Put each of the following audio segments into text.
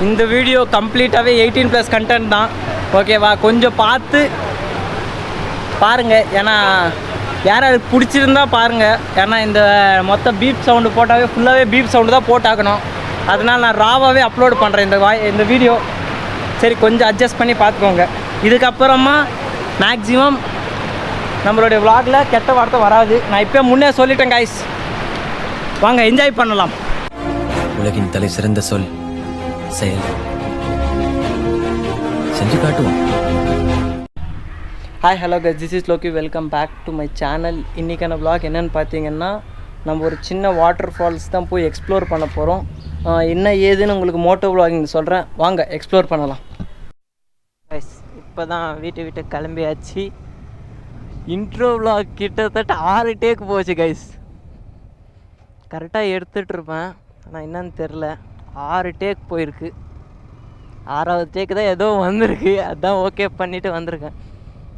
இந்த video கம்ப்ளீட்டாகவே 18+ content தான், ஓகேவா? கொஞ்சம் பார்த்து பாருங்கள், ஏன்னா யாராவது பிடிச்சிருந்தா பாருங்கள். ஏன்னா இந்த மொத்த பீப் சவுண்டு போட்டாவே ஃபுல்லாகவே பீப் சவுண்டு தான் போட்டாக்கணும். அதனால் நான் ராவாகவே அப்லோட் பண்ணுறேன் இந்த வீடியோ. சரி, கொஞ்சம் அட்ஜஸ்ட் பண்ணி பார்த்துக்கோங்க. இதுக்கப்புறமா மேக்ஸிமம் நம்மளுடைய விளாகில் கெட்ட வார்த்தை வராது. நான் இப்போ முன்னே சொல்லிட்டேன் கைஸ். வாங்க என்ஜாய் பண்ணலாம். உலகின் தலை சிறந்த சொல் செயல். செஞ்சு காட்டுவோம். Hi, hello guys, this is Lokki. Welcome back to my channel. இன்றைக்கான விளாக் என்னென்னு பார்த்தீங்கன்னா, நம்ம ஒரு சின்ன வாட்டர் ஃபால்ஸ் தான் போய் எக்ஸ்ப்ளோர் பண்ண போகிறோம். என்ன ஏதுன்னு உங்களுக்கு மோட்டோ விளாகிங் சொல்கிறேன், வாங்க எக்ஸ்ப்ளோர் பண்ணலாம். கைஸ், இப்போ தான் வீட்டை கிளம்பியாச்சு. இன்ட்ரோ விளாக் கிட்டத்தட்ட 6 டேக் போச்சு கைஸ். கரெக்டாக எடுத்துகிட்ருப்பேன், ஆனால் என்னன்னு தெரில, 6 டேக் போயிருக்கு. 6வது டேக்கு தான் ஏதோ வந்திருக்கு, அதுதான் ஓகே பண்ணிவிட்டு வந்திருக்கேன்.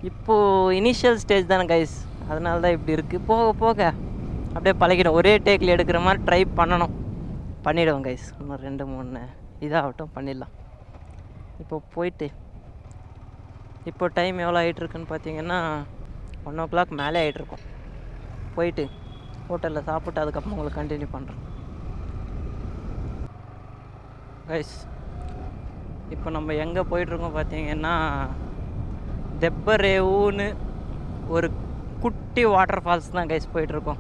இப்போது இனிஷியல் ஸ்டேஜ் தானே கைஸ், அதனால தான் இப்படி இருக்குது. போக போக அப்படியே பழகிடும். ஒரே டேக்கில் எடுக்கிற மாதிரி ட்ரை பண்ணிவிடுவோம் கைஸ். இன்னும் 2-3 இதாகட்டும், பண்ணிடலாம். இப்போ போயிட்டு இப்போ டைம் எவ்வளோ ஆகிட்டுருக்குன்னு பார்த்தீங்கன்னா 1 o'clock மேலே ஆகிட்ருக்கோம். போயிட்டு ஹோட்டலில் சாப்பிட்டு அதுக்கப்புறம் உங்களுக்கு கண்டினியூ பண்ணுறேன் கைஸ். இப்போ நம்ம எங்கே போயிட்டுருக்கோம் பார்த்தீங்கன்னா, தெப்ப ரேவுன்னு ஒரு குட்டி வாட்டர் ஃபால்ஸ் தான் கைஸ் போயிட்டுருக்கோம்.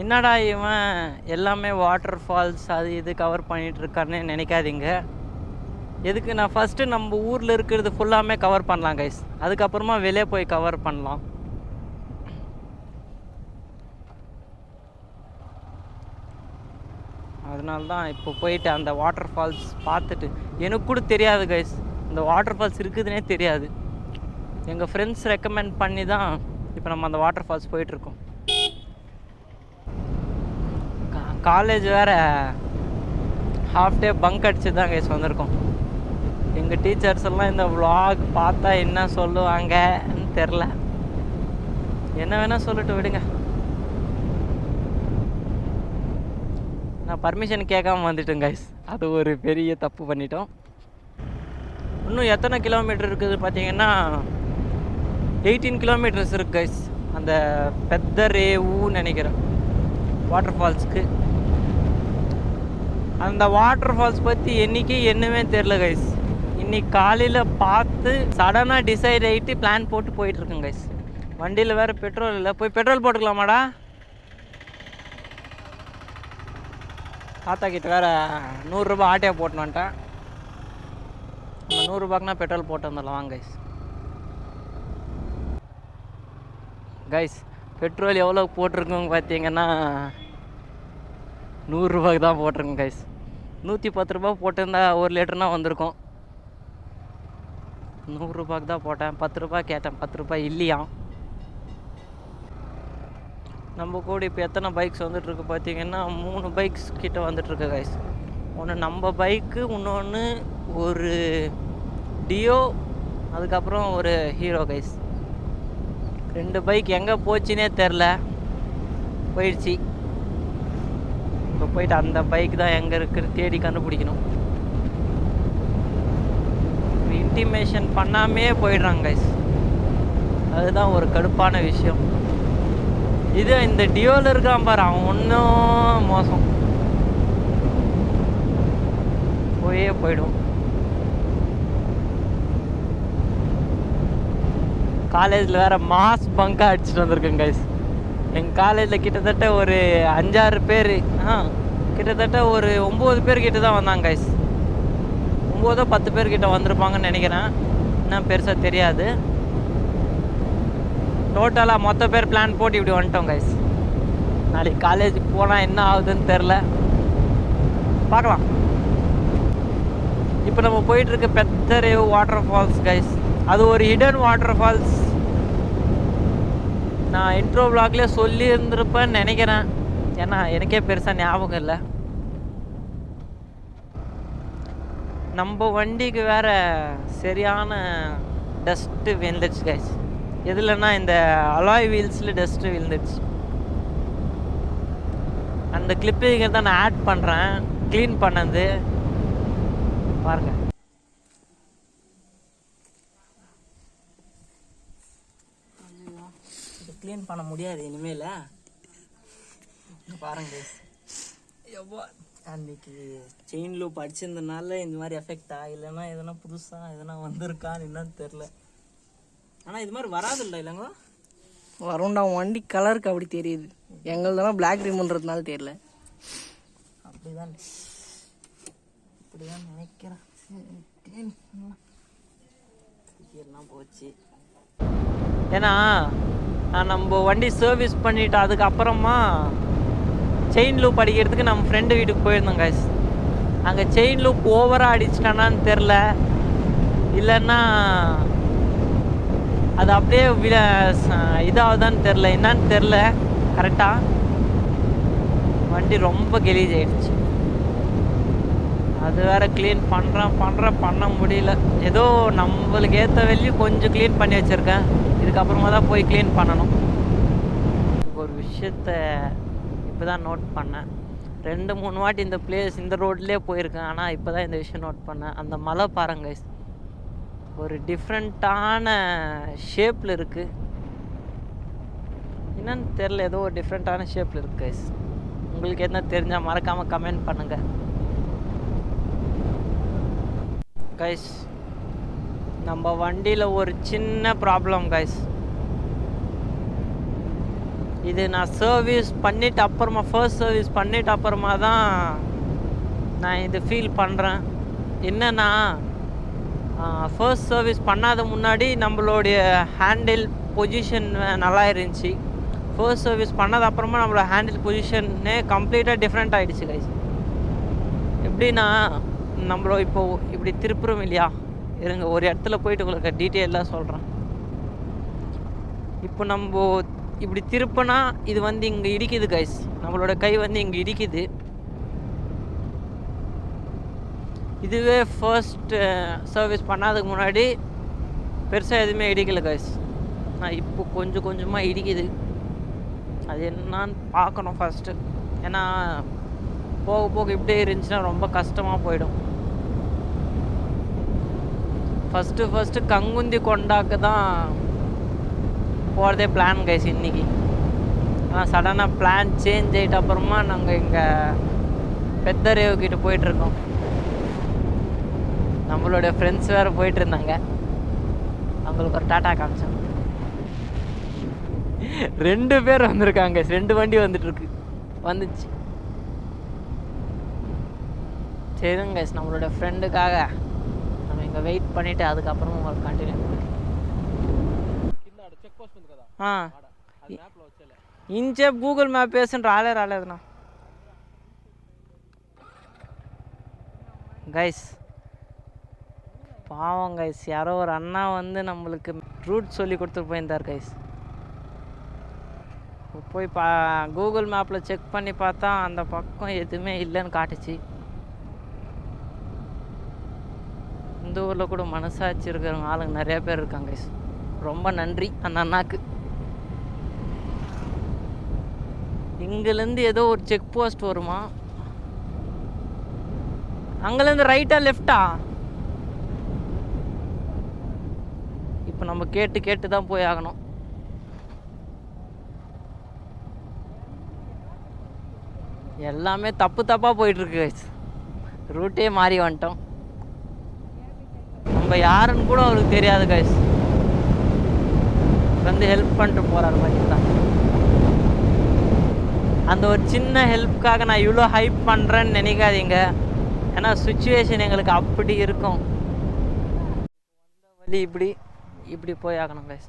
என்னடா இவன் எல்லாமே வாட்டர் ஃபால்ஸ் அது இது கவர் பண்ணிகிட்ருக்கான்னு நினைக்காதீங்க. எதுக்கு, நான் ஃபஸ்ட்டு நம்ம ஊரில் இருக்கிறது ஃபுல்லாமே கவர் பண்ணலாம் கைஸ், அதுக்கப்புறமா வெளியே போய் கவர் பண்ணலாம். அதனால தான் இப்போ போயிட்டு அந்த வாட்டர் ஃபால்ஸ் பார்த்துட்டு, எனக்கு கூட தெரியாது கைஸ் இந்த வாட்டர் ஃபால்ஸ் இருக்குதுன்னே தெரியாது. எங்கள் ஃப்ரெண்ட்ஸ் ரெக்கமெண்ட் பண்ணி தான் இப்போ நம்ம அந்த வாட்டர் ஃபால்ஸ் போயிட்டுருக்கோம். காலேஜ் வேறு ஹாஃப் டே பங்க் அடிச்சு தான் கைஸ் வந்திருக்கோம். எங்கள் டீச்சர்ஸ் எல்லாம் இந்த விளாக் பார்த்தா என்ன சொல்லுவாங்கன்னு தெரில. என்ன வேணால் சொல்லிட்டு விடுங்க. நான் பர்மிஷன் கேட்காம வந்துட்டேன் கைஸ், அது ஒரு பெரிய தப்பு பண்ணிட்டோம். இன்னும் எத்தனை கிலோமீட்டர் இருக்குது பார்த்தீங்கன்னா 18 கிலோமீட்டர்ஸ் இருக்குது கைஸ், அந்த பெத்த ரேவுன்னு நினைக்கிறேன் வாட்டர் ஃபால்ஸ்க்கு. அந்த வாட்டர் ஃபால்ஸ் பற்றி என்றைக்கு என்னவே தெரில கைஸ். இன்றைக்கி காலையில் பார்த்து சடனாக டிசைட் ஆகிட்டு பிளான் போட்டு போயிட்டுருக்கேன் கைஸ். வண்டியில் வேறு பெட்ரோல் இல்லை, போய் பெட்ரோல் போட்டுக்கலாமாடா? தாத்தா கிட்ட வேறு 100 ரூபா ஆட்டையாக போட்டுன்னு வந்துட்டேன். நம்ம 100 ரூபாய்க்குனா பெட்ரோல் போட்டு வந்துடலாம் வாங்க கைஸ். கைஸ், பெட்ரோல் எவ்வளோ போட்டிருக்கோங்க பார்த்தீங்கன்னா 100 ரூபாய்க்கு தான் போட்டிருக்கேன் கைஸ். 110 ரூபா போட்டிருந்தா 1 லிட்டர்னா வந்திருக்கும். 100 ரூபாய்க்கு தான் போட்டேன். 10 ரூபாய் கேட்டேன், 10 ரூபாய் இல்லையா. நம்ம கூட இப்போ எத்தனை பைக்ஸ் வந்துட்டுருக்கு பார்த்தீங்கன்னா 3 பைக்ஸ் கிட்ட வந்துட்டுருக்கு கைஸ். ஒன்று நம்ம பைக்கு, இன்னொன்று ஒரு டியோ, அதுக்கப்புறம் ஒரு ஹீரோ கைஸ். 2 பைக் எங்கே போச்சுன்னே தெரில, போயிடுச்சு. இப்போ போயிட்டு அந்த பைக் தான் எங்கே இருக்குது தேடி கண்டுபிடிக்கணும். இன்டிமேஷன் பண்ணாமே போயிடுறாங்க கைஸ், அதுதான் ஒரு கடுப்பான விஷயம். இது இந்த டியோவில் இருக்கான் பாரு, அவன் ஒன்றும் மோசம், போயிடும். காலேஜில் வேறு மாஸ் பங்காக அடிச்சுட்டு வந்திருக்கேன் கைஸ். எங்கள் காலேஜில் கிட்டத்தட்ட ஒரு 5-6 பேர், கிட்டத்தட்ட ஒரு 9 பேர் கிட்ட தான் வந்தாங்க கைஸ். 9-10 பேர் கிட்ட வந்திருப்பாங்கன்னு நினைக்கிறேன், என்ன பெருசாக தெரியாது. டோட்டலாக மொத்த பேர் பிளான் போட்டு இப்படி வந்துட்டோம் கைஸ். நாளைக்கு காலேஜுக்கு போனால் என்ன ஆகுதுன்னு தெரில, பார்க்கலாம். இப்போ நம்ம போயிட்டுருக்க பெத்த ரேவு வாட்டர் ஃபால்ஸ் கைஸ். அது ஒரு ஹிடன் வாட்டர் ஃபால்ஸ். நான் இன்ட்ரோ விளாக்லேயே சொல்லி இருந்திருப்பேன்னு நினைக்கிறேன், ஏன்னா எனக்கே பெருசாக ஞாபகம் இல்லை. நம்ம வண்டிக்கு வேறு சரியான டஸ்ட்டு விழுந்துச்சு கைஸ். எதுலன்னா இந்த அலாய் வீல்ஸில் டஸ்ட்டு விழுந்துச்சு. அந்த கிளிப்பிங்க தான் நான் ஆட் பண்ணுறேன், க்ளீன் பண்ணது பாருங்கள். இது க்ளீன் பண்ண முடியாது இனிமேல் பாருங்க. எவ்வளோ அன்றைக்கி செயின் லூப் அடிச்சிருந்தனால இந்த மாதிரி எஃபெக்டா, இல்லைன்னா எதனா புதுசாக எதனா வந்திருக்கான்னு என்னன்னு தெரில. ஆனால் இது மாதிரி வராது இல்லை இல்லைங்க? வரும்டா, வண்டி கலருக்கு அப்படி தெரியுது. எங்களுதெல்லாம் பிளாக் ரிமூன்றதுனால தெரியல. அப்படிதான் இப்படிதான் நினைக்கிறேன். எல்லாம் போச்சு. ஏன்னா நம்ம வண்டி சர்வீஸ் பண்ணிவிட்டு அதுக்கப்புறமா செயின் லூப் அடிக்கிறதுக்கு நம்ம ஃப்ரெண்டு வீட்டுக்கு போயிருந்தோம் கைஸ். அங்கே செயின் லூப் ஓவராக அடிச்சிட்டானான்னு தெரில, இல்லைன்னா அது அப்படியே இதாகுதான்னு தெரில, என்னான்னு தெரில கரெக்டாக. வண்டி ரொம்ப கெலீஜ் ஆகிடுச்சு. அது வேறு க்ளீன் பண்ண முடியல. ஏதோ நம்மளுக்கு ஏற்ற வெளியும் கொஞ்சம் க்ளீன் பண்ணி வச்சுருக்கேன். இதுக்கப்புறமா தான் போய் க்ளீன் பண்ணணும். ஒரு விஷயத்த இப்போ தான் நோட் பண்ணேன். 2-3 வாட்டி இந்த பிளேஸ் இந்த ரோட்லேயே போயிருக்கேன். ஆனால் இப்போ தான் இந்த விஷயம் நோட் பண்ணேன். அந்த மலை பாருங்க, ஒரு டிஃப்ரெண்ட்டான ஷேப்பில் இருக்குது. என்னன்னு தெரில, ஏதோ ஒரு டிஃப்ரெண்ட்டான ஷேப்பில் இருக்குது கைஸ். உங்களுக்கு என்ன தெரிஞ்சால் மறக்காமல் கமெண்ட் பண்ணுங்கள் கைஸ். நம்ம வண்டியில் ஒரு சின்ன ப்ராப்ளம் கைஸ். இது நான் சர்வீஸ் பண்ணிவிட்டு அப்புறமா, ஃபர்ஸ்ட் சர்வீஸ் பண்ணிவிட்டு அப்புறமா தான் நான் இது ஃபீல் பண்ணுறேன். என்னென்னா, ஃபர்ஸ்ட் சர்வீஸ் பண்ணாத முன்னாடி நம்மளுடைய ஹேண்டில் பொசிஷன் நல்லா இருந்துச்சு. ஃபர்ஸ்ட் சர்வீஸ் பண்ணது அப்புறமா நம்மளோட ஹேண்டில் பொசிஷன்னே கம்ப்ளீட்டாக டிஃப்ரெண்ட் ஆகிடுச்சு கைஸ். எப்படின்னா, நம்மளோ இப்போது இப்படி திருப்புறோம் இல்லையா, இருங்க ஒரு இடத்துல போயிட்டு உங்களுக்கு டீட்டெயிலாக சொல்கிறேன். இப்போ நம்ம இப்படி திருப்பினா இது வந்து இங்கே இடிக்குது கைஸ். நம்மளோட கை வந்து இங்கே இடிக்குது. இதுவே ஃபர்ஸ்ட் சர்வீஸ் பண்ணாததுக்கு முன்னாடி பெருசாக எதுவுமே இடிக்கலை கைஸ். நான் இப்போ கொஞ்சம் கொஞ்சமாக இடிக்குது. அது என்னான்னு பார்க்கணும் ஃபஸ்ட்டு. ஏன்னா போக போக இப்படியே இருந்துச்சுன்னா ரொம்ப கஷ்டமாக போயிடும். ஃபஸ்ட்டு கங்குந்தி கொண்டாக்கு தான் போகிறதே பிளான் கைஸ் இன்றைக்கி. ஆனால் சடனாக பிளான் சேஞ்ச் ஆகிட்ட அப்புறமா நாங்கள் இங்கே பெத்தரேவு கிட்ட போயிட்டுருக்கோம். நம்மளுடைய ஃப்ரெண்ட்ஸ் வேறு போயிட்டு இருந்தாங்க. அவங்களுக்கு ஒரு டாட்டா காமிச்சோம். 2 பேர் வந்திருக்காங்க. 2 வண்டி வந்துச்சு. சரிங்க கைஸ், நம்மளோட ஃப்ரெண்டுக்காக நம்ம இங்கே வெயிட் பண்ணிவிட்டு அதுக்கப்புறமா உங்களுக்கு கண்டினியூ பண்ணுறோம். ఇంచేపు గూగుల్ మ్యాప్ వేసి రాలేదునా கைஸ். பாவம் கைஸ், யாரோ ஒரு அண்ணா வந்து நம்மளுக்கு ரூட் சொல்லி கொடுத்துட்டு போயிருந்தார் கைஸ். போய் கூகுள் மேப்பில் செக் பண்ணி பார்த்தா அந்த பக்கம் எதுவுமே இல்லைன்னு காட்டுச்சு. இந்த ஊரில் கூட மனசாட்சி இருக்கிறவங்க ஆளுங்க நிறையா பேர் இருக்காங்க கைஸ். ரொம்ப நன்றி அந்த அண்ணாக்கு. இங்கேருந்து ஏதோ ஒரு செக் போஸ்ட் வருமா, அங்கேருந்து ரைட்டா லெஃப்டா? இப்போ நம்ம கேட்டு தான் போய் ஆகணும். எல்லாமே தப்பாக போயிட்டுருக்கு கைஸ். ரூட்டே மாறி வந்துட்டோம். நம்ம யாருன்னு கூட அவருக்கு தெரியாது கைஸ். வந்து ஹெல்ப் பண்ணிட்டு போகிறாரு மாதிரி தான். அந்த ஒரு சின்ன ஹெல்ப்புக்காக நான் இவ்வளோ ஹைப் பண்ணுறேன்னு நினைக்காதீங்க. ஏன்னா சுச்சுவேஷன் எங்களுக்கு அப்படி இருக்கும். வழி இப்படி போய் ஆகணும் கைஸ்.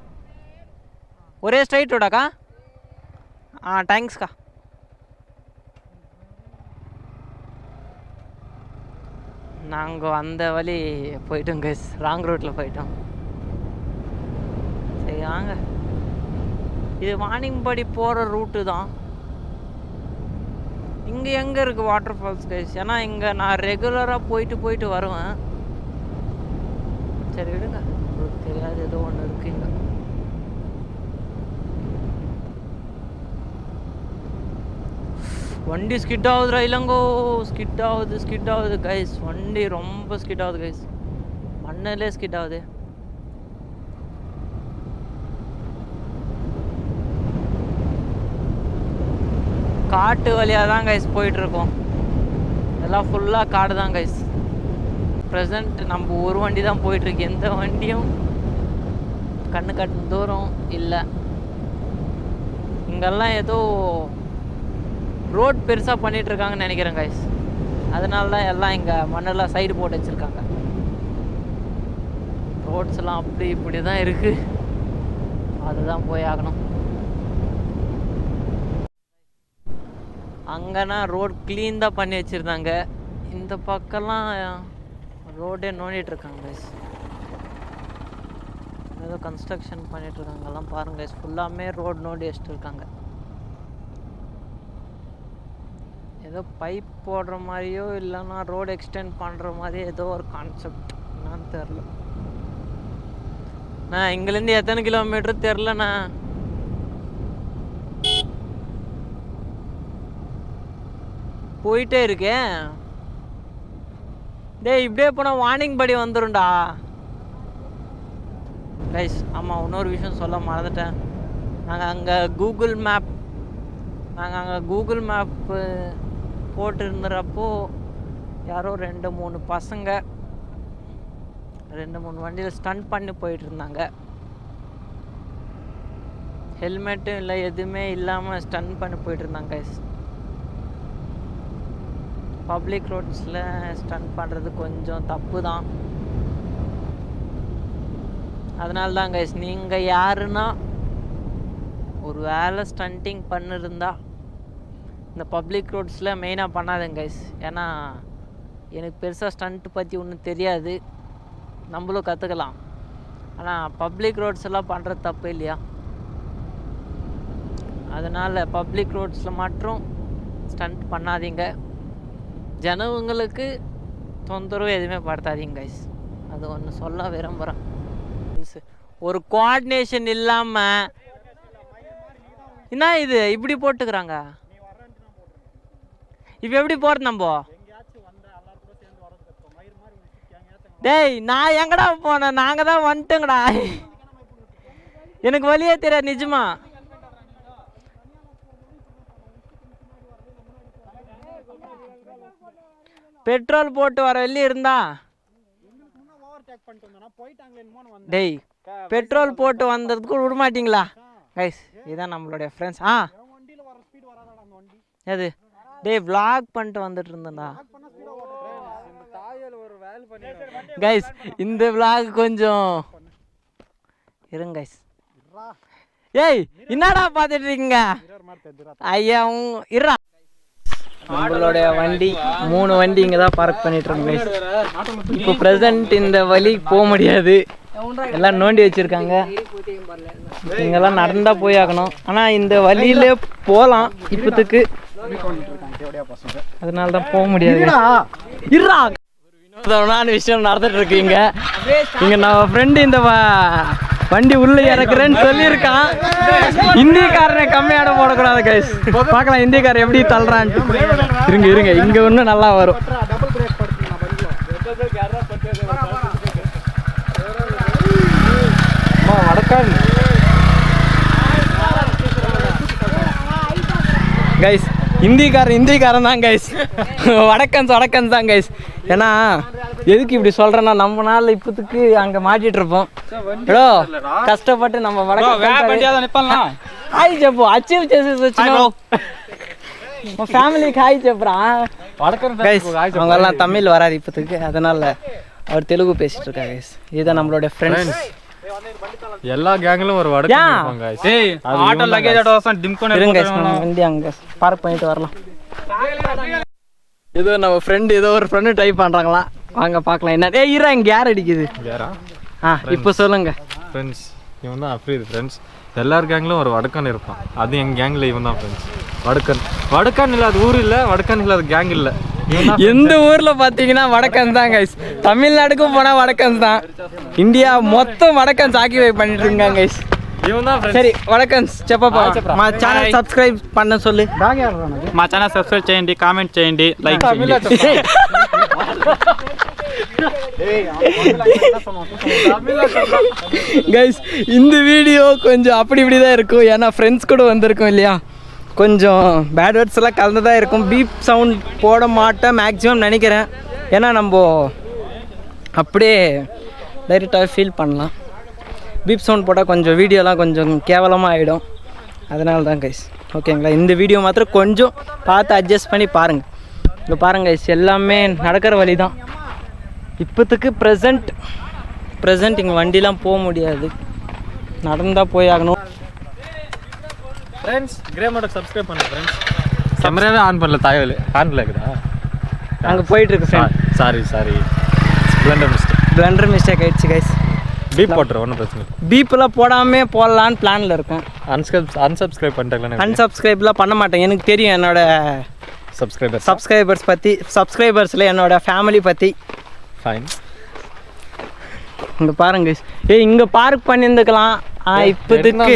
ஒரே ஸ்ட்ரைட் ரோடாக்கா? தேங்க்ஸ்க்கா. நாங்கள் அந்த வழி போயிட்டோம் கைஸ், ராங் ரோட்டில் போயிட்டோம். சரி வாங்க, இது வாணியம்பாடி போகிற ரூட்டு தான். இங்கே எங்கே இருக்குது வாட்டர் ஃபால்ஸ் கைஸ்? ஏன்னா இங்கே நான் ரெகுலராக போயிட்டு வருவேன். சரி விடுங்க, உங்களுக்கு தெரியாது, ஏதோ ஒன்று இருக்குது இங்கே. வண்டி ஸ்கிட் ஆகுதுடா இளங்கோ. ஸ்கிட் ஆகுது கைஸ். வண்டி ரொம்ப ஸ்கிட் ஆகுது கைஸ். மண்ணிலே ஸ்கிட் ஆகுது. காட்டு வழியாக தான் கைஸ் போயிட்டுருக்கோம். எல்லாம் ஃபுல்லாக காடு தான் கைஸ். ப்ரெசண்ட் நம்ம ஒரு வண்டி தான் போயிட்டுருக்கு. எந்த வண்டியும் கண்ணு கட்டு தூரம் இல்லை. இங்கெல்லாம் ஏதோ ரோட் பெருசாக பண்ணிகிட்ருக்காங்கன்னு நினைக்கிறேன் கைஸ். அதனால தான் எல்லாம் இங்கே மண்ணெல்லாம் சைடு போட்டு வச்சுருக்காங்க. ரோட்ஸ்லாம் அப்படி இப்படி தான் இருக்குது. அதுதான் போய் ஆகணும். அங்கன்னா ரோட் க்ளீன் தான் பண்ணி வச்சுருந்தாங்க. இந்த பக்கம்லாம் ரோடே நோண்டிகிட்ருக்காங்க கைஸ். ஏதோ கன்ஸ்ட்ரக்ஷன் பண்ணிகிட்ருக்காங்க. எல்லாம் பாருங்க கைஸ், ஃபுல்லாமே ரோடு நோண்டி வச்சுட்டு இருக்காங்க. ஏதோ பைப் போடுற மாதிரியோ இல்லைன்னா ரோடு எக்ஸ்டெண்ட் பண்ணுற மாதிரியோ ஏதோ ஒரு கான்செப்ட். என்னான்னு தெரில. நான் இங்கேருந்து எத்தனை கிலோமீட்டர் தெரிலண்ணா. போயிட்டே இருக்கேன். டேய் இப்படியே போனால் வார்னிங் படி வந்துடும்டா கைஸ். ஆமாம், இன்னொரு விஷயம் சொல்ல மறந்துட்டேன். நாங்கள் அங்கே கூகுள் மேப்பு போட்டுருந்துறப்போ யாரோ 2-3 பசங்க 2-3 வண்டியில் ஸ்டண்ட் பண்ணி போயிட்டு இருந்தாங்க. ஹெல்மெட்டும் இல்லை, எதுவுமே இல்லாமல் ஸ்டண்ட் பண்ணி போயிட்டு இருந்தாங்க கைஸ். பப்ளிக் ரோட்ஸில் ஸ்டண்ட் பண்ணுறது கொஞ்சம் தப்பு தான். அதனால தான் கைஸ், நீங்கள் யாருன்னா ஒரு வேலை ஸ்டண்டிங் பண்ணிருந்தா இந்த பப்ளிக் ரோட்ஸில் மெயினாக பண்ணாதுங்க கைஸ். ஏன்னா எனக்கு பெருசாக ஸ்டண்ட் பற்றி ஒன்றும் தெரியாது. நம்மளும் கற்றுக்கலாம். ஆனால் பப்ளிக் ரோட்ஸ் எல்லாம் பண்ணுறது தப்பு இல்லையா? அதனால் பப்ளிக் ரோட்ஸில் மட்டும் ஸ்டண்ட் பண்ணாதீங்க. ஜனங்களுக்கு தொந்தரவு எதுவுமே படுத்தாதீங்க கைஸ். அது ஒன்று சொல்ல விரும்புகிறேன். ஒரு கோஆர்டினேஷன் இல்லாமல் என்ன இது இப்படி போட்டுக்கிறாங்க. இப்போ எப்படி போகிறது நம்ம? டேய் நான் எங்கடா போனேன்? நாங்கள் தான் வந்துட்டோங்கடா. எனக்கு வழியே தெரியாது நிஜமா. பெட்ரோல் போட்டு வர வெளியே இருந்தா டேய் பெட்ரோல் போட்டு வந்ததுக்கு விட மாட்டீங்களா கைஸ்? இதுதான் நம்மளுடைய ஃப்ரெண்ட்ஸ். எது டேய் vlog பண்ணிட்டு வந்துட்டு இருந்தேன்டா கைஸ். இந்த vlog கொஞ்சம் இருங்க கைஸ். ஏய் என்னடா பார்த்துட்டு இருக்கீங்க? ஐயா இருடா. நம்மளுடைய வண்டி 3 வண்டி இங்கே தான் பார்க் பண்ணிட்டு இருக்கோம் கைஸ். இப்போ ப்ரெசன்ட் இந்த வழி போக முடியாது, எல்லாம் நோண்டி வச்சுருக்காங்க. இங்கெல்லாம் நடந்தால் போய் ஆகணும். ஆனால் இந்த வழியிலே போகலாம் இப்போத்துக்கு, அதனால தான் போக முடியாது. இருடா, ஒரு வினோதமான விஷயம் நடந்துட்டு இருக்கீங்க இங்கே. நம்ம ஃப்ரெண்டு இந்த வண்டி உள்ள இறக்குறேன்னு சொல்லியிருக்கான். இந்திக்காரனை கம்மியாட போடக்கூடாது கைஸ். பார்க்கலாம் இந்திக்காரன் எப்படி தள்ளுறான்ட்டு. இருங்க இங்க ஒன்றும் நல்லா வரும். கைஸ் இந்திக்காரன் தான் கைஸ். வடக்கன்ஸ் தான் கைஸ். ஏன்னா எதுக்கு இப்படி சொல்றேன்னா, நம்ம நாள் இப்போத்துக்கு அங்கே மாட்டிட்டு இருப்போம். ஹலோ கஷ்டப்பட்டு நம்ம ஹாய் చెప్పు అచీవ్ చేసేసి వచ్చినావు ஃபேமிலிக்கு ஹாய் చెప్పురా. அவங்கெல்லாம் தமிழ் வராது இப்போத்துக்கு, அதனால அவர் தெலுங்கு பேசிட்டு இருக்காரு கைஸ். இதுதான் நம்மளோட ஃப்ரெண்ட்ஸ். எல்லா கேங்லயும் ஒரு வடக்கன் இருப்பாங்க गाइस. ஏய் ஆட்டோ லக்கேஜ் ஆட்டோ வாசன் டிம்கோனே இருங்க गाइस, நம்ம வண்டி அங்க பார்க் பண்ணிட்டு வரலாம். ஏதோ நம்ம ஃப்ரெண்ட் ஏதோ ஒரு ஃப்ரெண்ட் டைப் பண்றாங்களா, வாங்க பார்க்கலாம் என்ன. ஏய் இறா, இங்க யார் அடிக்குது? யாரா? இப்போ சொல்லுங்க ஃப்ரெண்ட்ஸ். இவன் தான் அஃப்ரீத் ஃப்ரெண்ட்ஸ். எல்லார் கேங்லயும் ஒரு வடக்கன் இருப்பான். அது எங்க கேங்ல இவன் தான் ஃப்ரெண்ட்ஸ். வடக்கன் இல்லாத ஊர் இல்ல, வடக்கன் இல்லாத கேங் இல்ல. எந்த ஊர்ல பாத்தீங்கன்னா வடக்கன் தான் கைஸ். தமிழ்நாடுக்கும் போனா வடக்கன்ஸ் தான். இந்தியா மொத்தம் வடக்கன்ஸ் ஆக்கிபை பண்ணிட்டு இருக்காங்க கைஸ். இவன் தான் సరే వడకన్ చెప్పப்பா మా ఛానల్ సబ్స్క్రైబ్ பண்ண சொல்லு మా ఛానల్ సబ్స్క్రైబ్ చేయండి, కామెంట్ చేయండి, లైక్ చేయండి. கைஸ் இந்த வீடியோ கொஞ்சம் அப்படி இப்படி தான் இருக்கும். ஏன்னா ஃப்ரெண்ட்ஸ் கூட வந்திருக்கோம் இல்லையா, கொஞ்சம் பேட் வேர்ட்ஸ் எல்லாம் கலந்து தான் இருக்கும். பீப் சவுண்ட் போட மாட்டேன் மேக்ஸிமம் நினைக்கிறேன். ஏன்னா நம்ம அப்படியே டைரெக்டாக ஃபீல் பண்ணலாம். பீப் சவுண்ட் போட்டால் கொஞ்சம் வீடியோலாம் கொஞ்சம் கேவலமாக ஆகிடும். அதனால தான் கைஸ் ஓகேங்களா. இந்த வீடியோ மாத்திரம் கொஞ்சம் பார்த்து அட்ஜஸ்ட் பண்ணி பாருங்கள். இங்கே பாருங்கள் கைஸ், எல்லாமே நடக்கிற வழி தான் இப்போத்துக்கு. ப்ரெசண்ட் இங்கே வண்டிலாம் போக முடியாது, நடந்தால் போய் ஆகணும். ஃப்ரெண்ட்ஸ் கிரே மோடுக்கு சப்ஸ்கிரைப் பண்ணுங்க ஃப்ரெண்ட்ஸ். கேமராவே ஆன் பண்ணல, தாயவலி ஆன் இருக்குதா? அங்கே போயிட்டுருக்கு ஃப்ரெண்ட். சாரி பிளண்டர் மிஸ்டேக் ஆகிடுச்சு கைஸ். பீப் போட்டுரும், ஒன்றும் பிரச்சனை இல்லை. பீப்பெல்லாம் போடாமல் போடலான்னு பிளானில் இருக்கேன். அன்சப்ஸ்கிரைப் பண்ணிட்டாங்களா? அன்சப்ஸ்கிரைப்லாம் பண்ண மாட்டேன். எனக்கு தெரியும் என்னோட சப்ஸ்கிரைபர்ஸ் பற்றி, சப்ஸ்கிரைபர்ஸில் என்னோட ஃபேமிலி பற்றி. ஃபைன். இங்கே பாருங்க கைஸ், இங்கே பார்க் பண்ணியிருந்துக்கலாம். இப்போதைக்கு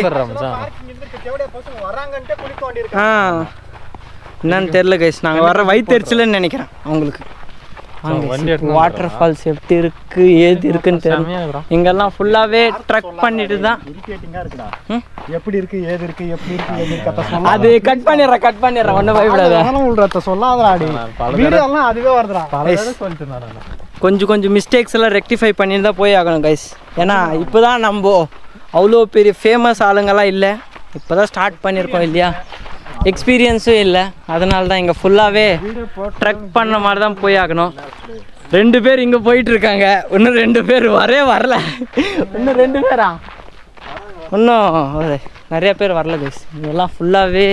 என்னன்னு தெரில கைஸ். நாங்கள் வர வயிற்றுச்சலன்னு நினைக்கிறேன் அவங்களுக்கு. வாட்டர் ஃபால்ஸ் எப்படி இருக்கு ஏது இருக்குன்னு தெரியும். இங்கெல்லாம் ஃபுல்லாகவே ட்ரக் பண்ணிட்டு தான் எப்படி இருக்கு ஏது இருக்கு எப்படி இருக்கு ஏது இருக்கு அது கட் பண்ணிடுறேன் ஒன்றும் பயப்படாத. சொல்லாதடாடி, வீடியோலாம் அதுவே வருதுடா. கொஞ்சம் மிஸ்டேக்ஸ் எல்லாம் ரெக்டிஃபை பண்ணி தான் போய் ஆகணும் கைஸ். ஏன்னா இப்போ தான் நம்ம அவ்வளோ பெரிய ஃபேமஸ் ஆளுங்கெல்லாம் இல்லை, இப்போ தான் ஸ்டார்ட் பண்ணியிருக்கோம் இல்லையா, எக்ஸ்பீரியன்ஸும் இல்லை. அதனால தான் இங்கே ஃபுல்லாகவே ட்ரக் பண்ண மாதிரி தான் போய் ஆகணும். 2 பேர் இங்கே போயிட்டுருக்காங்க, இன்னும் 2 பேர் வரல. இன்னும் 2 பேரா? இன்னும் நிறைய பேர் வரல கைஸ். இதெல்லாம் ஃபுல்லாகவே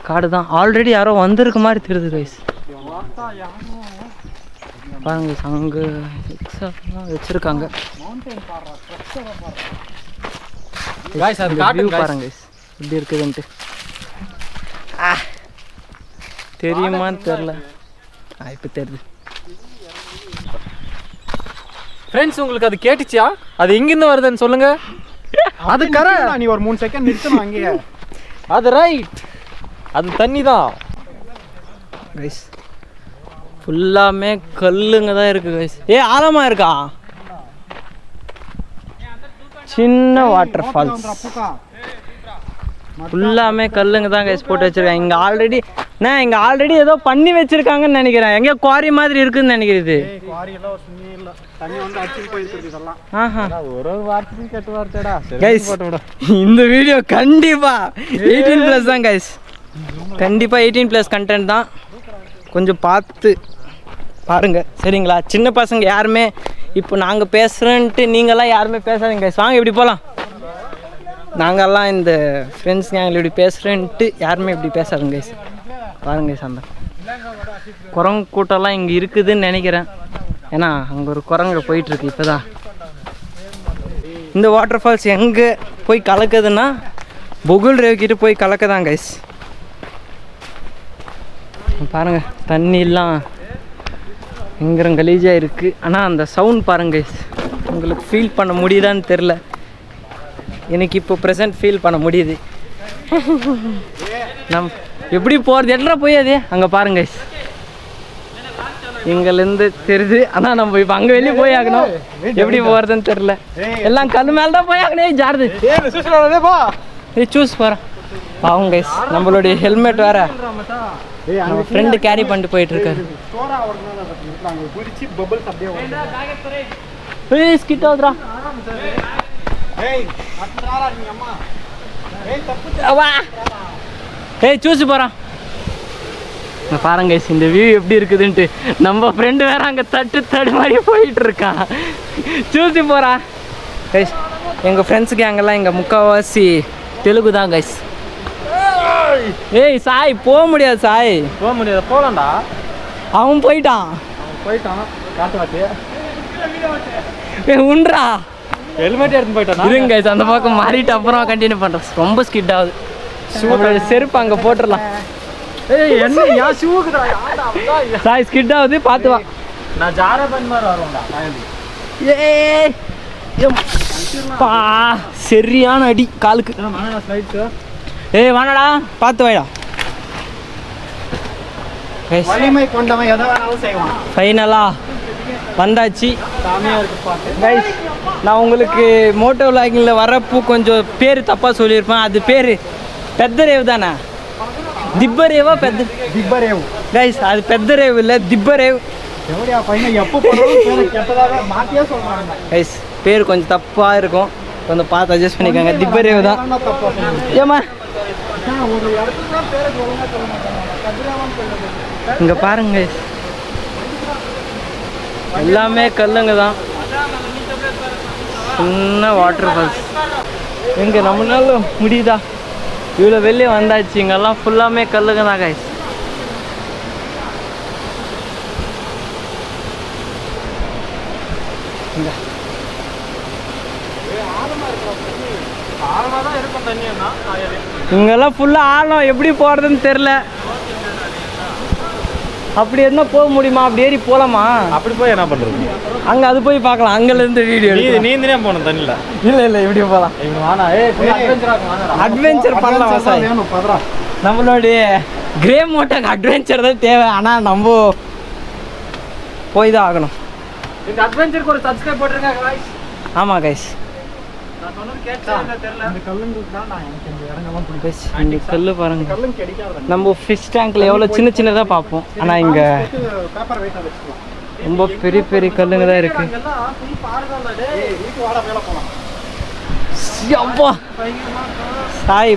காடு தான். ஆல்ரெடி யாரோ வந்திருக்க மாதிரி தெரியுது கைஸ். பாருங்க அங்கே எக்ஸாக்ட்லாம் வச்சுருக்காங்க. பாருங்க எப்படி இருக்குதுன்ட்டு. தெரியுமான்னு தெரில, இப்போ தெரியுது. ஃப்ரெண்ட்ஸ் உங்களுக்கு அது கேட்டுச்சியா? அது எங்கேருந்து வருதுன்னு சொல்லுங்க. அது கரெக்ட். நீ ஒரு 3 செகண்ட் நிறுத்தணும் அங்கேயே. அது ரைட், அது தண்ணி தான் கைஸ். ஃபுல்லாமே கல்லுங்க தான் இருக்குது கைஸ். ஆழமாக இருக்கா? சின்ன வாட்டர் ஃபால்ஸ் ஃபுல்லாமே கல்லுங்க தான் கைஸ் போட்டு வச்சுருக்காங்க. இங்கே ஆல்ரெடி ஏதோ பண்ணி வச்சுருக்காங்கன்னு நினைக்கிறேன். எங்கேயோ குவாரி மாதிரி இருக்குதுன்னு நினைக்கிறது. இந்த வீடியோ கண்டிப்பாக 18+ தான் கைஸ். கண்டிப்பாக 18+ கண்டென்ட் தான். கொஞ்சம் பார்த்து பாருங்கள் சரிங்களா. சின்ன பசங்க யாருமே இப்போ நாங்கள் பேசுகிறேன்ட்டு நீங்கள்லாம் யாருமே பேசாதீங்க கைஸ். வாங்க இப்படி போகலாம். நாங்கள்லாம் இந்த ஃப்ரெண்ட்ஸ் கேங்கில் இப்படி பேசுகிறேன்ட்டு யாருமே இப்படி பேசாதுங்க கைஸ். பாருங்க கைஸ், அந்த குரங்கு கூட்டம்லாம் இங்கே இருக்குதுன்னு நினைக்கிறேன். ஏன்னா அங்கே ஒரு குரங்கு போயிட்டுருக்கு இப்போ தான். இந்த வாட்டர் ஃபால்ஸ் எங்கே போய் கலக்குதுன்னா புகுல் ரேவ்கிட்ட போய் கலக்குதான் கைஸ். பாருங்கள் தண்ணியெல்லாம் எங்கிறம் கலீஜாக இருக்குது. ஆனால் அந்த சவுண்ட் பாருங்க கைஸ், உங்களுக்கு ஃபீல் பண்ண முடியுதான்னு தெரில. எனக்கு இப்போ ப்ரெசன்ட் ஃபீல் பண்ண முடியுது. நம் எப்படி போகிறது எல்லாம் போய் அது அங்கே பாருங்க கைஸ், இங்கேருந்து தெரியுது. ஆனால் நம்ம இப்போ அங்கே வெளியே போய் ஆகணும். எப்படி போகிறதுன்னு தெரில. எல்லாம் கல் மேலே தான் போய் ஆகணும். ஜாருது சூஸ் போகிறேன். பாவம் கைஸ், நம்மளுடைய ஹெல்மெட் வேற நம்ம ஃப்ரெண்டு கேரி பண்ணிட்டு போயிட்டு இருக்காரு. சூஸ் போகிறான். பாருங்க கைஸ், இந்த வியூ எப்படி இருக்குதுன்ட்டு. நம்ம ஃப்ரெண்டு வேற அங்கே தடு மாதிரி போயிட்டு இருக்கான். சூசி போகிறா கைஸ். எங்கள் ஃப்ரெண்ட்ஸுக்கு அங்கெல்லாம் எங்கள் முக்கால்வாசி தெலுங்கு தான் கைஸ். சாய் போக முடியாது. சாய் போக முடியாது. போகலாம்டா. அவன் போயிட்டான். காட்டு வாட்டி உண்றா ஹெல்மெட் எடுத்து போயிட்டான். இருங்க கைஸ், அந்த பக்கம் மாறிட்டு அப்புறம் கண்டினியூ பண்ணுறேன். ரொம்ப ஸ்கிட் ஆகுது. நம்மளோட செருப்பு அங்கே போட்டுடலாம். என்ன ஏன் ஷூக்குடா? சாய் ஸ்கிட் ஆகுது, பார்த்து வா. நான் ஜாரா பண்ண மாதிரி வருவேன்டா. பா சரியான அடி காலுக்கு. ஏய் வாடா பார்த்து வாடா. வலிமை கொண்டவன் எதை வேணாலும் செய்வான். ஃபைனலாக வந்தாச்சு கைஸ். நான் உங்களுக்கு மோட்டோ விளாகிங்கில் வரப்போ கொஞ்சம் பேர் தப்பாக சொல்லியிருப்பேன். அது பேர் பெத்த ரேவு தானே? திப்பரேவா திப்பரேவு கைஸ். அது பெத்த ரேவு இல்லை, திப்பரேவு எவடியா பையன் எப்போ போனாலும் பேரை கெட்டதாக மாற்றியே சொல்கிறாங்க கைஸ். பேர் கொஞ்சம் தப்பாக இருக்கும், கொஞ்சம் பார்த்து அட்ஜஸ்ட் பண்ணிக்கோங்க. திப்பரேவு தான். ஏமா ஒரு இடத்துல தான் பேரை ஒழுங்காக சொல்ல மாட்டாங்க. கதிரேவான்னு சொல்லுறது. இங்கே பாருங்க கைஸ், எல்லாமே கல்லுங்க தான். சின்ன வாட்டர் ஃபால்ஸ் எங்கே நம்மளால முடியுதா? இவ்வளோ வெளியே வந்தாச்சு. இங்கெல்லாம் ஃபுல்லாமே கல்லுங்க தான் கைஸ். இங்கெல்லாம் ஃபுல்லாக ஆழம், எப்படி போகிறதுன்னு தெரில. அப்படி என்ன போக முடியுமா? அப்படி ஏறி போகலாமா? அப்படி போய் என்ன பண்ணுறது? அங்கே அது போய் பார்க்கலாம். அங்கேருந்து வீடியோ நீந்தினே போகணும் தண்ணியில். இல்லை இப்படி போகலாம். அட்வென்ச்சர் பண்ணலாம் வாசாய். வேணும் பதறா. நம்மளுடைய கிரே மோட்டாக்கு அட்வென்ச்சர் தான் தேவை. ஆனால் நம்ம போய் தான் ஆகணும். இந்த அட்வென்ச்சருக்கு ஒரு சப்ஸ்கிரைப் போட்டிருக்காங்க guys. ஆமாம் கைஸ். இந்த கல்லுங்களுக்கு தான் நான் எனக்கு இந்த இடங்கள்லாம் பிடிக்கும். கைஸ் இந்த கல் பாருங்க. கல்லும் கிடைக்காது. நம்ம ஃபிஷ் டேங்க்கில் எவ்வளோ சின்ன சின்னதாக பார்ப்போம், ஆனால் இங்கே பேப்பர் வெயிட்டாக வச்சுக்கலாம். ரொம்ப பெரிய பெரிய கல்லுங்க தான் இருக்குது. அங்கெல்லாம் போய் பாருங்க. வீட்டு வாடா மேலே போகலாம். அப்பா சாய்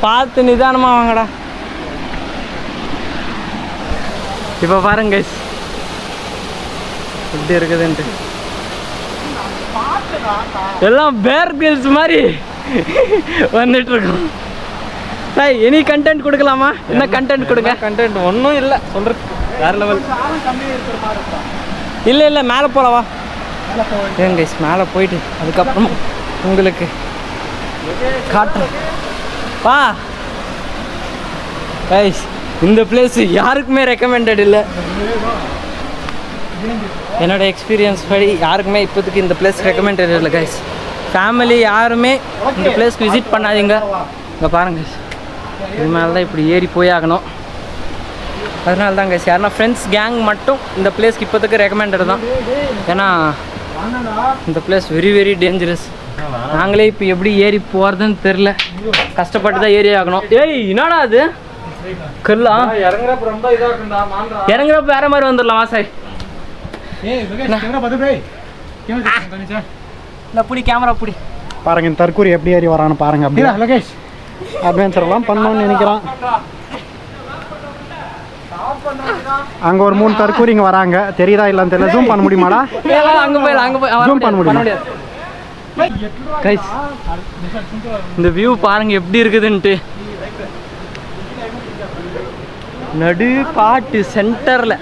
பார்த்து நிதானமாக வாங்கடா. இப்போ பாருங்க கைஸ் எப்படி இருக்குதுன்ட்டு. எல்லாம் பேர் கிரில்ஸ் மாதிரி வந்துட்டு இருக்கோம். சாய் எனி கண்டென்ட் கொடுக்கலாமா? என்ன கண்டென்ட் கொடுங்க. கண்டென்ட் ஒன்றும் இல்லை சொல்கிறதுக்கு. வேறு லெவல். இல்லை மேலே போகலவா? ஏங்க கைஸ் மேலே போயிட்டு அதுக்கப்புறம் உங்களுக்கு காட்டுறேன் வா கைஸ். இந்த பிளேஸ் யாருக்குமே ரெக்கமெண்டட் இல்லை. என்னோடய எக்ஸ்பீரியன்ஸ் படி யாருக்குமே இப்போதைக்கு இந்த பிளேஸ் ரெக்கமெண்டட் இல்லை கைஸ். ஃபேமிலி யாருமே இந்த பிளேஸ்க்கு விசிட் பண்ணாதீங்க. இங்கே பாருங்க இது மேலே தான் இப்படி ஏறி போய் ஆகணும். அதனால தான் கைஸ் யாருன்னா ஃப்ரெண்ட்ஸ் கேங் மட்டும் இந்த பிளேஸ்க்கு இப்போதைக்கு ரெக்கமெண்டட் தான். ஏன்னா இந்த பிளேஸ் வெரி வெரி டேஞ்சரஸ். நாங்களே இப்போ எப்படி ஏறி போகிறதுன்னு தெரில, கஷ்டப்பட்டு தான் ஏறி ஆகணும். ஏய் என்னடா அது கல்லா? இறங்குறப்ப ரொம்ப இதாக இருக்குண்டா. இறங்குறப்ப வேற மாதிரி வந்துடலாம் வாசாய். இந்த புடி கேமரா புடி. பாருங்க இந்த தற்கூரி எப்படி ஏறி வரான்னு பாருங்க. அப்படியே லோகேஷ் அட்வென்ச்சர்லாம் பண்ணணும்னு நினைக்கிறான். அங்க ஒரு 3 தற்கூரி இங்க வராங்க. தெரியுதா இல்லன்னு தெரியல. ஜூம் பண்ண முடியுமாடா? அங்கே போய் ஜூம் பண்ண முடியுமா? கைஸ் இந்த வியூ பாருங்க எப்படி இருக்குதுன்ட்டு. நடு காட்டு சென்டரில்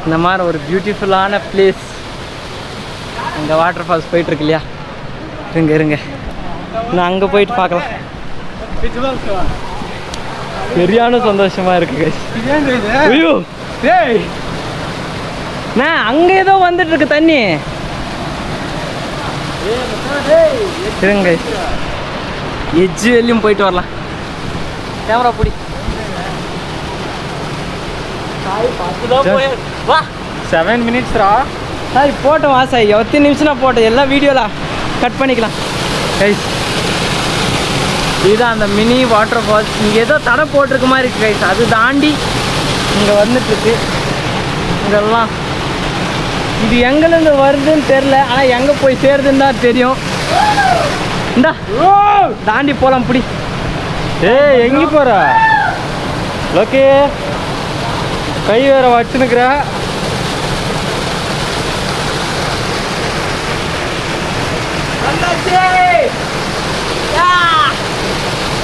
இந்த மாதிரி ஒரு பியூட்டிஃபுல்லான பிளேஸ். அங்கே வாட்டர் ஃபால்ஸ் போயிட்டுருக்கு இல்லையா? இருங்க நான் அங்கே போயிட்டு பார்க்கலாம். சரியான சந்தோஷமாக இருக்கு கைஸ். ஐயோ ஏய் நான் அங்கே ஏதோ வந்துட்டு இருக்கு தண்ணி. இருங்க எஜ்ஜு வெளியும் போயிட்டு வரலாம். கேமரா பிடி. வா 7 minutesரா. சாய் போட்டோம் வாசாய். எத்தனை நிமிஷம்னா போட்டோம். எல்லாம் வீடியோவில் கட் பண்ணிக்கலாம் கைஸ். இதுதான் அந்த மினி வாட்டர் ஃபால்ஸ். இங்கே ஏதோ தடை போட்டிருக்க மாதிரி இருக்குது கைஸ். அது தாண்டி இங்கே வந்துட்டுருக்கு. இதெல்லாம் இது எங்கேருந்து வருதுன்னு தெரில, ஆனால் எங்கே போய் சேருதுன்னு தான் தெரியும். இந்தா தாண்டி போகலாம் பிடி. ஏய் எங்கே போகிற லோகே? கை வேற வச்சுன்னுக்குற.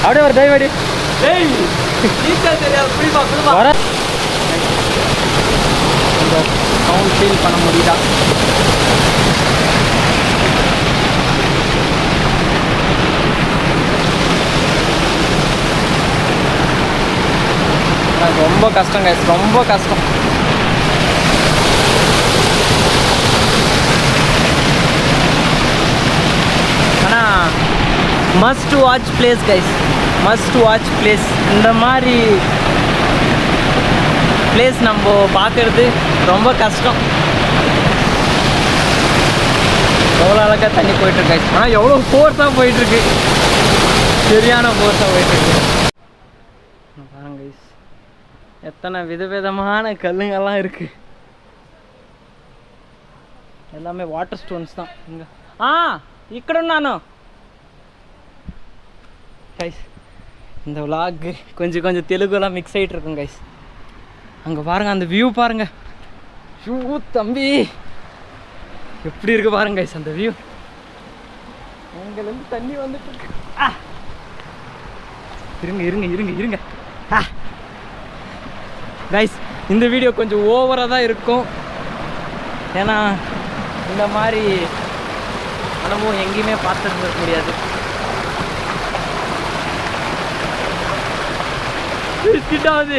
அப்படியே ஒரு டைவடி வர சவுண்ட் ஃபீல் பண்ண முடியுதா? ரொம்ப கஷ்டம் கைஸ், ரொம்ப கஷ்டம். Must watch place guys, must watch place. இந்த மாதிரி பிளேஸ் நம்ம பார்க்கறது ரொம்ப கஷ்டம். எவ்வளோ அழகாக தண்ணி போயிட்டுருக்கு கைஸ். ஆனால் எவ்வளோ ஃபோர்ஸாக போயிட்டுருக்கு, சரியான ஃபோர்ஸாக போயிட்டுருக்கு. பாருங்க கைஸ், எத்தனை விதவிதமான கல்லுங்கெல்லாம் இருக்குது. எல்லாமே வாட்டர் ஸ்டோன்ஸ் தான் இங்கே. இக்கடுన్నాను கைஸ். இந்த விளாக் கொஞ்சம் தெலுங்குலாம் மிக்ஸ் ஆகிட்டு இருக்கும் கைஸ். அங்கே பாருங்கள், அந்த வியூ பாருங்கள். ஷூ தம்பி எப்படி இருக்கு பாருங்க கைஸ் அந்த வியூ. அங்கேருந்து தண்ணி வந்துட்டு இருக்கு. இருங்க கைஸ், இந்த வீடியோ கொஞ்சம் ஓவராக தான் இருக்கும். ஏன்னா இந்த மாதிரி அனுபவம் எங்கேயுமே பார்த்துருக்க முடியாது. கிட்டாவது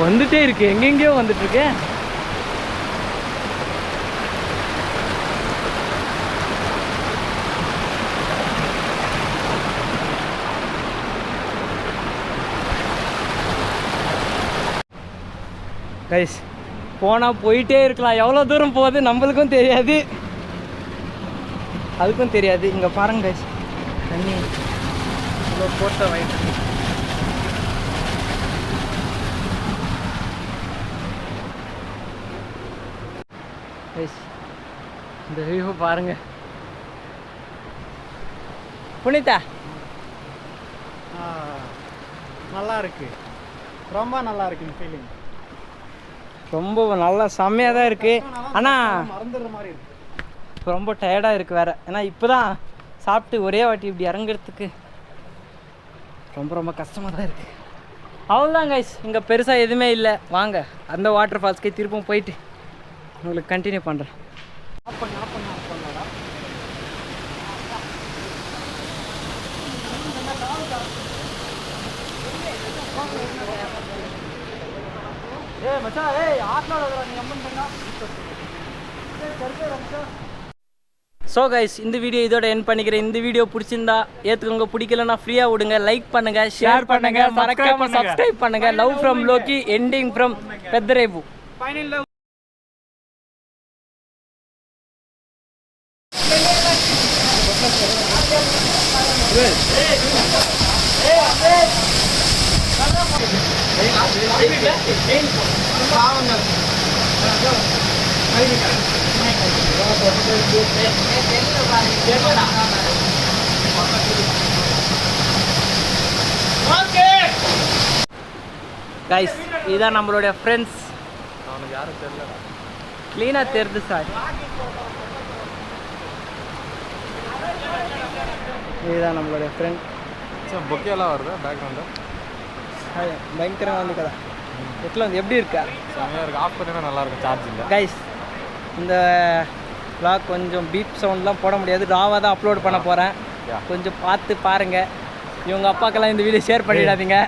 வந்துட்டே இருக்கு, எங்கெங்கேயோ வந்துட்டு இருக்கு. கைஸ் போனால் போயிட்டே இருக்கலாம். எவ்வளோ தூரம் போகுது நம்மளுக்கும் தெரியாது, அதுக்கும் தெரியாது. இங்கே பாருங்க கைஸ், தண்ணி இவ்வளோ போட்ட வாங்கிட்டு கைஸ். இந்த வியூ பாருங்க. புனிதா நல்லா இருக்கு, ரொம்ப நல்லா இருக்கு ஃபீலிங். ரொம்ப நல்லா செம்மையாக தான் இருக்குது. ஆனால் மறந்துடுற மாதிரி இருக்கு, ரொம்ப டயர்டாக இருக்குது வேறு. ஏன்னா இப்போ தான் சாப்பிட்டு ஒரே வாட்டி இப்படி இறங்குறதுக்கு ரொம்ப கஷ்டமாக தான் இருக்குது. அவ்வளோதான் கைஸ், இங்கே பெருசாக எதுவுமே இல்லை. வாங்க அந்த வாட்டர் ஃபால்ஸ்க்கே திருப்பும் போயிட்டு உங்களுக்கு கண்டினியூ பண்ணுறேன். ஸோ கைஸ், இந்த வீடியோ இதோட எண்ட் பண்ணிக்கிறேன். இந்த வீடியோ பிடிச்சிருந்தா ஏற்றுக்கோங்க, பிடிக்கலன்னா ஃப்ரீயாக விடுங்க. லைக் பண்ணுங்க, ஷேர் பண்ணுங்க, மறக்காம சப்ஸ்கிரைப் பண்ணுங்க. லவ் ஃப்ரம் லோக்கி, எண்டிங் ஃப்ரம் பெத்தரேவு. கைஸ், இதுதான் நம்மளுடைய ஃப்ரெண்ட்ஸ். க்ளீனாக தெரியுது சார். இதுதான் நம்மளுடைய ஃப்ரெண்ட். பொக்கேலாம் வருது பேக்ரவுண்டில், பயங்கரமாக வந்து கதை எட்டில் வந்து எப்படி இருக்கா? செம்மையாக இருக்குது. ஆஃப் பண்ணினா நல்லாயிருக்கும், சார்ஜ் இல்லை. கைஸ், இந்த vlog கொஞ்சம் பீப் சவுண்ட்லாம் போட முடியாது, ராவாக தான் அப்லோட் பண்ண போகிறேன். கொஞ்சம் பார்த்து பாருங்கள். இவங்க அப்பாக்கெல்லாம் இந்த வீடியோ ஷேர் பண்ணிடாதீங்க.